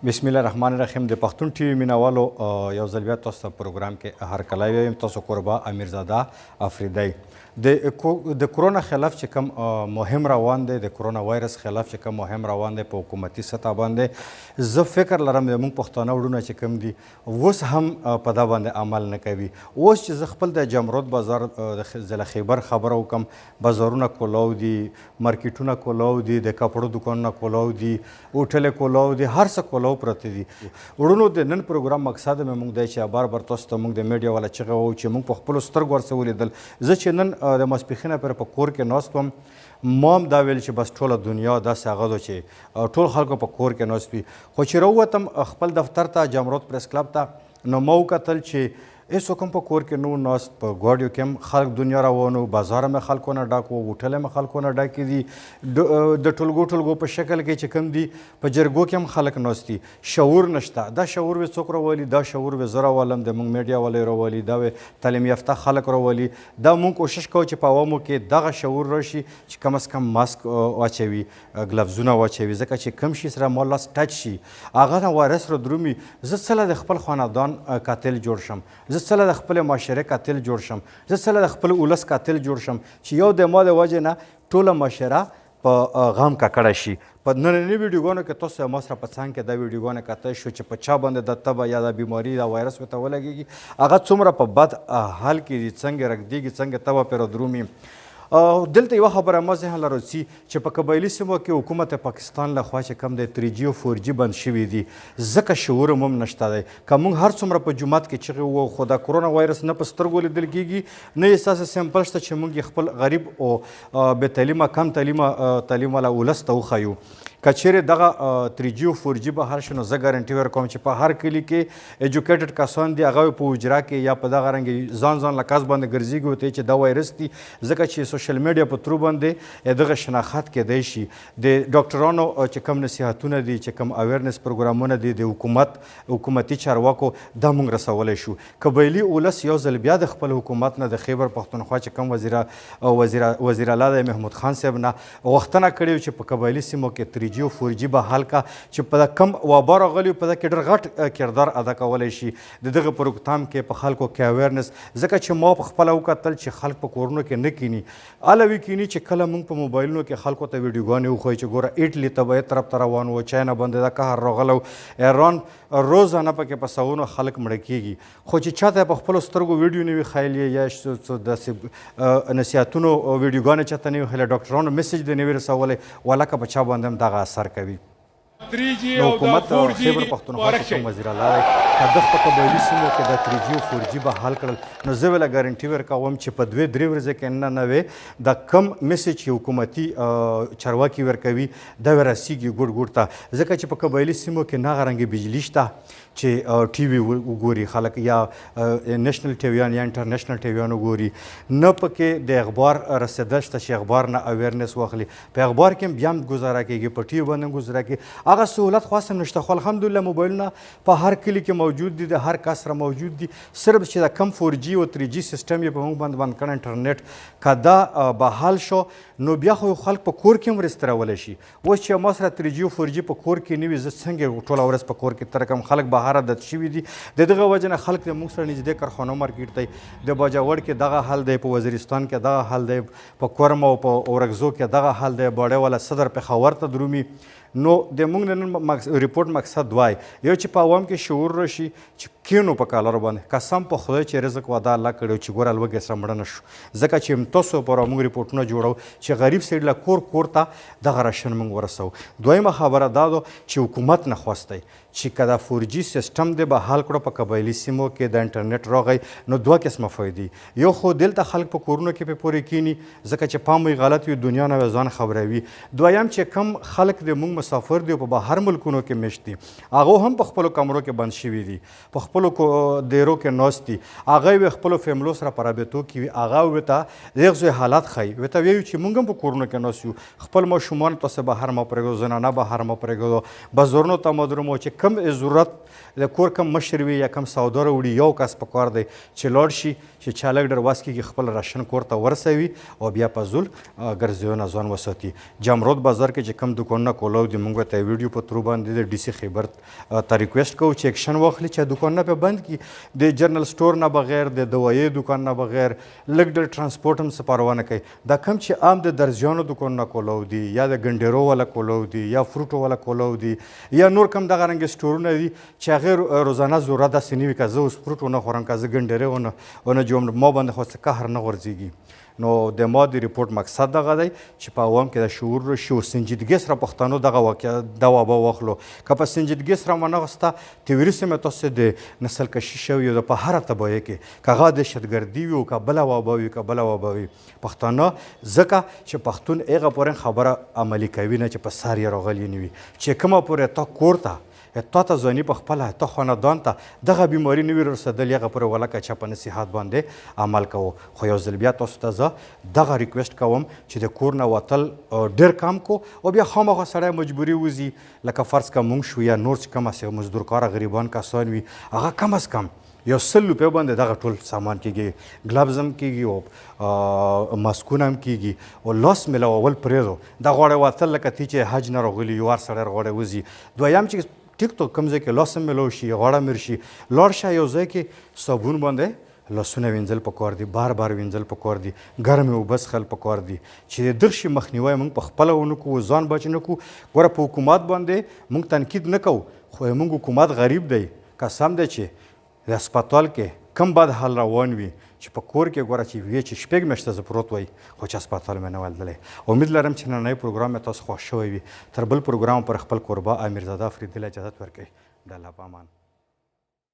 بسم الله الرحمن الرحیم. د پښتون ټي وي مینوالو یو ځل بیا تاسو ته پروګرام کې هرکلی وایم. تاسو کوربه امیرزاده افریدی. د کرونا خلاف چې کوم مهم روان دی، د کرونا وایرس خلاف چې کوم مهم روان دی په حکومتي سطح باندې، زه فکر لرم زموږ پښتانه وروڼه چې کوم دي اوس هم په دا باندې عمل نه کوي. اوس چې زه خپل د جمرود بازار د ضلع خیبر خبره وکړم، بازارونه کولاو دي، مارکیټونه کولاو دي، د کپړو دوکانونه کولاو دي، هوټلې کولاو دي، هر څه کولاو پرته دي. وروڼو د نن پروګرام مقصد مې موږ دی چې بار بار تاسو ته موږ د میډیا والا چغه وو چې موږ په خپلو سترګو ورڅه ولیدل. زه چې نن د ماسپښینه پورې په کور کې ناست وم، ما هم دا ویل چې بس ټوله دنیا داسې هغه ده چې ټول خلکو په کور کې ناست وي. خو چې راووتم خپل دفتر ته، جمرود پریس کلب ته، نو ما وکتل چې هېڅوک هم په کور کې نه و ناست. په ګاډیو کې هم خلک دنیا روان و، بازار هم خلکو نه ډک و، هوټل هم خلکو نه ډکې دي. د ټولګو په شکل کې چې کوم دي په جرګو کې هم خلک ناست دي. شعور نشته. دا شعور وې څوک راولي؟ دا شعور وې زه راولم، د موږ میډیا والۍ راولي، دا وې تعلیم یافته خلک راولي. دا موږ کوشش کوو چې په عوامو کې دغه شعور راشي چې کم از کم ماسک واچوي، ګلفزونه واچوي، ځکه چې کوم شي سره ما لاس ټچ شي هغه نه وایرس را درومي. زه څله د خپل خاندان قاتل جوړ شم، زه څله د خپل معاشرې قاتل جوړ شم، زه څله د خپل ولس قاتل جوړ شم چې یو د ما د وجې نه ټوله معاشره په غم ککړه شي. په ننني ویډیوګانو کې تاسو ما سره په څنګ کې دا ویډیوګانې کتلی شو چې په چا باندې د تبه یا د بیماري دا وایرس ورته ولګېږي، هغه څومره په بد حال کې دي، څنګه رږدېږي، څنګه تبه پرې درومي. دلته یوه خبره ما ذهن له راځي چې په قبایلي سیمو کې حکومت پاکستان لخوا چې کوم دی 3G او 4G بند شوي دي، ځکه شعور هم نشته دی. که موږ هر څومره په جومات کې چغې ووهو، خو دا کرونا وایرس نه په سترګو لیدل کېږي، نه یې ستاسې سیمپل شته چې موږ یې خپل غریب او بې تعلیمه کم تعلیم والا ولس ته وښیو. که چیرې دغه 3G او 4G به هر شي، نو زه ګارنټي ورکوم چې په هر کلي کې ایجوکیټډ کسان دي، هغه په حجره کې یا په دغه رنګ ځان له کس باندې ګرځېږي ورته چې دا وایرس دي، ځکه چې سوشل میډیا په ترو باندې دغه شناخت کیدی شي. د ډاکټرانو چې کوم نصیحتونه دي، چې کوم اویرنس پروګرامونه دي د حکومتي چارواکو، دا موږ رسولی شو. قبایلي ولس یو ځل بیا د خپل حکومت نه، د خیبر پښتونخوا چې کوم وزیر اعلی دی محمود خان صاحب نه غوښتنه کړې چې په قبایلي سیمو کې 3G او 4G به حل کا، چې په کم وبا راغلي په ده کې ډېر غټ کردار ادا کولی شي د دغه په روکتام کې، په خلکو کې اویرنس. ځکه چې ما په خپله وکتل چې خلک په کورونو کې نه کیني، هله وی کیني چې کله موږ په موبایلونو کې خلکو ته ویډیوګانې وښیو چې ګوره ایټلي ته به طرف ته روان و، چاینا باندې دا قهر راغلی و، ایران روزانه پکې په سوونو خلک مړه کېږي. خو چې چاته په خپلو سترګو ویډیو نه وي ښایلي، یا داسې نصیحتونو ویډیوګانې چاته نه وي ښایلي، ډاکټرانو میسج دې نه وي رسولی، ولکه په چا باندې هم دغه اثر کوي. نو حکومت خیبر پښتونخوا چې کوم وزیر اعلی دی، که ده په قبایلي سیمو کې د 3G او 4G به حل کړل، نو زه ویله ګارنټي ورکوم چې په 2-3 ورځې کې نه وې دا کم میسج چې حکومتي چارواکي ورکوي دا به رسیږي ګوټ ته. ځکه چې په قبایلي سیمو کې نه هغه رنګې بجلي شته چې ټي وي وګوري خلک، یا نیشنل ټیویان یا انټرنیشنل ټیویان وګوري، نه پکې د اخبار رسېدل شته چې اخبار نه اویرنس واخلي. په اخبار کې هم بیا هم ګزاره کېږي، په ټي وي باندې هم ګزاره کېږي. هغه سهولت خاص هم نشته. خو الحمدلله موبایلونه په هر کلي کې موجود دي، د هر کس سره موجود دي. صرف چې دا کم 4G او 3G سیسټم یې په موږ باندې بند کړی انټرنیټ، که دا بحال شو نو بیا خو خلک په کور کې هم ورسترولی شي. اوس چې ما سره 3G او 4G په کور کې نه وي، زه څنګه ټوله ورځ په کور کې تېره کړم؟ خلک بهر عادت شوي دي. د دغه وجې نه خلک د موږ سره نږدې کارخانو مارکیټ دی، د باجوړ کې دغه حل دی، په وزیرستان کې دغه حل دی، په کورم او په اورکزو کې دغه حل دی، باډۍ والا صدر پېښور ته درومي. نو د موږ نن ریپورټ مقصد دوای، یو چې په عوام کې شعور راشي چې کینو په کالر باندې، قسم په خدای چې رزق وعده الله کړی چې ګوره لوږې سره مړه نه شو. ځکه چې تاسو پوره موږ ریپورټونه جوړو چې غریب سړي له کور ته دغه راشن موږ ورسوو. دویمه خبره دا ده چې حکومت نه خواستی چې که دا 4G سیسټم دی به حل کړو په قبایلي سیمو کې، د انټرنیټ راغی، نو دوه قسمه فایدې. یو خو دلته خلک په کورونو کې پې پورې کینی، ځکه چې پام وي غلط وي، دنیا نه ځان خبروي. دویم چې کم خلک د موږ مسافر دي او په بهر ملکونو کې مشت دي، هغه هم په خپلو کمرو کې بند شوي دي، په خپلو دیرو کې ناست دي هغه یې خپلو فیملو سره په رابطو کې وي هغه ورته د یو حالات ښایي ورته ویو چې موږ هم په کورونو کې ناست یو خپل ماشومانو تاسې بهر مه پرېږدو زنانه بهر مه پرېږدو بزرګونو ته مه درومو چې کوم ضرورت د کور کم مشر وي یا کم سودا راوړي یو کس په کار دی چې لاړ شي چې چا لږ ډېر وس کېږي خپل راشن کور ته ورسوي او بیا په زول ګرځېونه ځان وساتي جمرود بازار کې چې کوم دوکانونه کولاو دي موږ ورته ویډیو په ترو باندې د ډي سي خیبر ته ریکویسټ کوو چې اکشن واخلي چې دوکانونه پې بند کړي د جرنل سټور نه بغیر د دوایي دوکان نه بغیر لږ ډېر ټرانسپورټ هم څه پروا نه کوي دا کوم چې عام د درزیانو دوکانونه کولاو دي یا د ګنډېرو والا کولاو دي یا فروټو والا کولاو دي یا نور کوم دغه رنګې سټورونه دي چې هغې روزانه ضرورت داسې نه وي که زه اوس فروټ ونه خورم که زه ګنډېرې ونه جوړم ما باندې خو څه قهر نه غورځېږي نو د ما د ریپورټ مقصد دغه دی چې په عوام کې د شعور راشي او سنجیدګۍ سره پښتانو دغه واقعه دا وبا واخلو که په سنجیدګۍ سره ونه اخیسته تروریزم یې تاسو د نسل کشي شوي او په هره تباهۍ کې که هغه دهشتګردي وي او که بله وبا وي که بله وبا وي پښتانه ځکه چې پښتون هغه پورې خبره عملي کوي نه چې په سر یې راغلی نه وي چې کومه پورې تا کور ته تا ته ځاني په خپله تا خاندان ته دغه بیماري نه وي رسېدلې هغه پورې ولکه چې په نصیحت باندې عمل کوو خو یو ځل بیا تاسو ته زه دغه ریکویسټ کوم چې د کور نه وتل ډېر کم کو او بیا خامخا سړی مجبوري وځي لکه فرض که موږ شو یا نور چې کوم هسې مزدورکاره غریبان کسان وي هغه کم از کم یو 100 روپۍ باندې دغه ټول سامان کېږي ګلابز هم کېږي او ماسکونه هم کېږي او لاس میلاول پرېږدو دا غواړی وتل لکه تی چې حج نه راغلي یو هر سړی غواړی وځي دویم چې ټیک ټاک کوم ځای کې لاس هم میلاو شي غاړه میر شي لاړ شه یو ځای کې صابون باندې لاسونه وینځل پکار دي بار بار وینځل پکار دي ګرمې اوبه څښل پکار دي چې د دغه شي مخنیوی موږ په خپله ونه کړو ځان بچ نه کړو ګوره په حکومت باندې موږ تنقید نه کوو خو موږ حکومت غریب دی قسم دی چې د هسپتال کې کم بد حال روان وي چې په کور کې ګوره چې وی چې شپږ میاشتې زه پروت وای خو چې هسپتال مې نه ولدلی امید لرم چې نننی پروګرام مې تاسو خوښ شوی وي تر بل پروګرام پر خپل کوربه امیرزاده افریدي له اجازت ورکوي د الله په امان